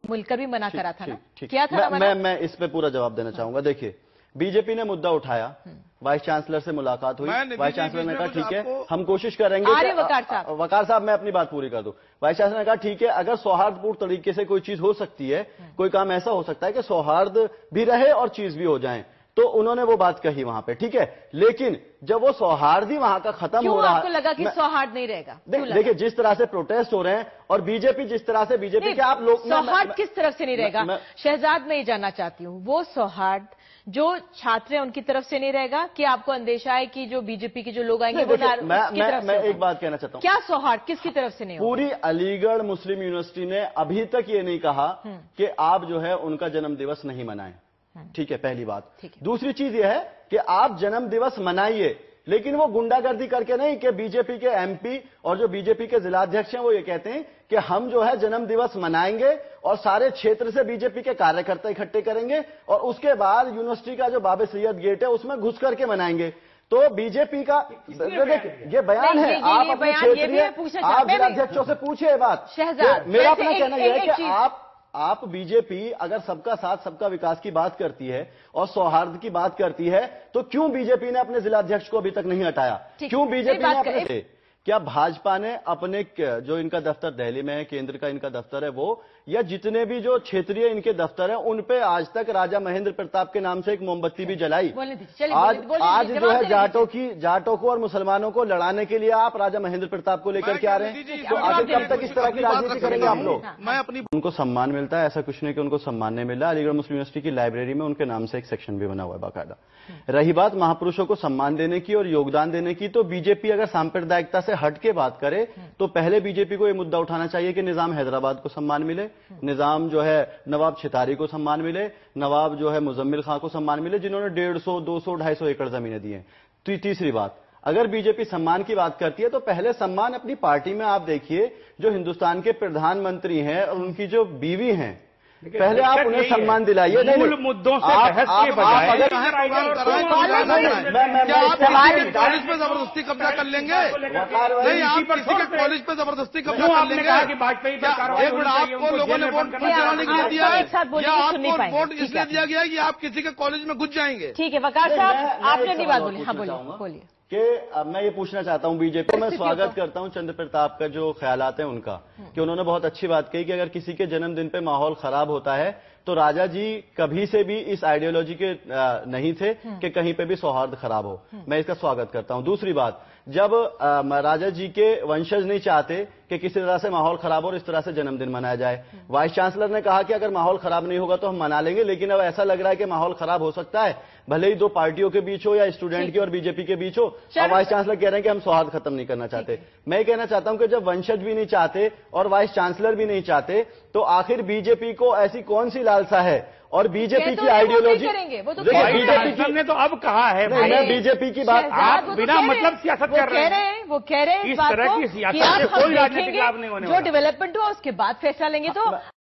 मिलकर भी मना करा था ना, ठीक। क्या था ना मैं इस पे पूरा जवाब देना चाहूंगा। देखिए, बीजेपी ने मुद्दा उठाया, वाइस चांसलर से मुलाकात हुई, वाइस चांसलर ने कहा ठीक है हम कोशिश करेंगे। वकार साहब मैं अपनी बात पूरी कर दूं। वाइस चांसलर ने कहा ठीक है, अगर सौहार्दपूर्ण तरीके से कोई चीज हो सकती है, कोई काम ऐसा हो सकता है कि सौहार्द भी रहे और चीज भी हो जाए, तो उन्होंने वो बात कही वहां पे, ठीक है। लेकिन जब वो सौहार्द ही वहां का खत्म हो रहा है, आपको लगा कि सौहार्द नहीं रहेगा? देखिए जिस तरह से प्रोटेस्ट हो रहे हैं और बीजेपी जिस तरह से, बीजेपी के आप लोग, सौहार्द किस तरफ से नहीं रहेगा शहजाद? मैं ये जानना चाहती हूँ, वो सौहार्द जो छात्र हैं उनकी तरफ से नहीं रहेगा कि आपको अंदेशा है कि जो बीजेपी के जो लोग आएंगे वो मैं एक बात कहना चाहता हूँ, क्या सौहार्द किसकी तरफ से नहीं होगा? पूरी अलीगढ़ मुस्लिम यूनिवर्सिटी ने अभी तक ये नहीं कहा कि आप जो है उनका जन्म दिवस नहीं मनाएं, ठीक है, पहली बात। दूसरी चीज यह है कि आप जन्म दिवस मनाइए, लेकिन वो गुंडागर्दी करके नहीं कि बीजेपी के एमपी और जो बीजेपी के जिलाध्यक्ष हैं वो ये कहते हैं कि हम जो है जन्म दिवस मनाएंगे और सारे क्षेत्र से बीजेपी के कार्यकर्ता इकट्ठे करेंगे और उसके बाद यूनिवर्सिटी का जो बाबे सैयद गेट है उसमें घुस करके मनाएंगे। तो बीजेपी का ये बयान है, आप अपने क्षेत्रीय आप जिलाध्यक्षों से पूछिए बात। मेरा अपना कहना यह है कि आप बीजेपी अगर सबका साथ सबका विकास की बात करती है और सौहार्द की बात करती है, तो क्यों बीजेपी ने अपने जिलाध्यक्ष को अभी तक नहीं हटाया? क्यों बीजेपी ने अपने, क्या भाजपा ने अपने जो इनका दफ्तर दिल्ली में है, केंद्र का इनका दफ्तर है वो, या जितने भी जो क्षेत्रीय इनके दफ्तर हैं उन पे आज तक राजा महेंद्र प्रताप के नाम से एक मोमबत्ती भी जलाई? आज जो है जाटों को और मुसलमानों को लड़ाने के लिए आप राजा महेंद्र प्रताप को लेकर के आ रहे हैं, तो आखिर कब तक इस तरह की राजनीति करेंगे आप लोग? उनको सम्मान मिलता है, ऐसा कुछ नहीं कि उनको सम्मान नहीं मिल रहा। अलीगढ़ मुस्लिम यूनिवर्सिटी की लाइब्रेरी में उनके नाम से एक सेक्शन भी बना हुआ है बाकायदा। रही बात महापुरुषों को सम्मान देने की और योगदान देने की, तो बीजेपी अगर सांप्रदायिकता से हट के बात करे तो पहले बीजेपी को यह मुद्दा उठाना चाहिए कि निजाम हैदराबाद को सम्मान मिले, निजाम जो है नवाब छितारी को सम्मान मिले, नवाब जो है मुजम्मिल खां को सम्मान मिले, जिन्होंने 150, 200, 250 एकड़ जमीनें दी हैं। तो तीसरी बात, अगर बीजेपी सम्मान की बात करती है तो पहले सम्मान अपनी पार्टी में आप देखिए, जो हिंदुस्तान के प्रधानमंत्री हैं और उनकी जो बीवी हैं, पहले आप उन्हें सम्मान दिलाइए। मूल मुद्दों से बहस के बजाय कॉलेज पे जबरदस्ती कब्जा कर लेंगे? नहीं, आप किसी के कॉलेज पे जबरदस्ती कब्जा कर लेंगे? एक मिनट, आपको लोगों ने वोट कराने के लिए दिया है या आपको वोट इसलिए दिया गया है कि आप किसी के कॉलेज में घुस जाएंगे? ठीक है वकार साहब, आपने नहीं बात बोली। हाँ बोलिए। कि मैं ये पूछना चाहता हूं बीजेपी, मैं स्वागत करता हूं चंद्र प्रताप का जो ख्यालात है उनका, कि उन्होंने बहुत अच्छी बात कही कि अगर किसी के जन्मदिन पे माहौल खराब होता है तो राजा जी कभी से भी इस आइडियोलॉजी के नहीं थे कि कहीं पे भी सौहार्द खराब हो। मैं इसका स्वागत करता हूं। दूसरी बात, जब राजा जी के वंशज नहीं चाहते कि किसी तरह से माहौल खराब हो और इस तरह से जन्मदिन मनाया जाए, वाइस चांसलर ने कहा कि अगर माहौल खराब नहीं होगा तो हम मना लेंगे, लेकिन अब ऐसा लग रहा है कि माहौल खराब हो सकता है, भले ही दो पार्टियों के बीच हो या स्टूडेंट की और बीजेपी के बीच हो। और वाइस चांसलर कह रहे हैं कि हम सौहार्द खत्म नहीं करना चाहते। मैं कहना चाहता हूं कि जब वंशज भी नहीं चाहते और वाइस चांसलर भी नहीं चाहते, तो आखिर बीजेपी को ऐसी कौन सी लालसा है? और बीजेपी की आइडियोलॉजी, बीजेपी ने तो अब कहा है, मैं बीजेपी की बात, आप बिना मतलब सियासत कर रहे हैं। वो कह रहे हैं इस तरह की सियासत से कोई राजनीतिक लाभ नहीं होने वाला। जो डेवलपमेंट हुआ उसके बाद फैसला लेंगे। तो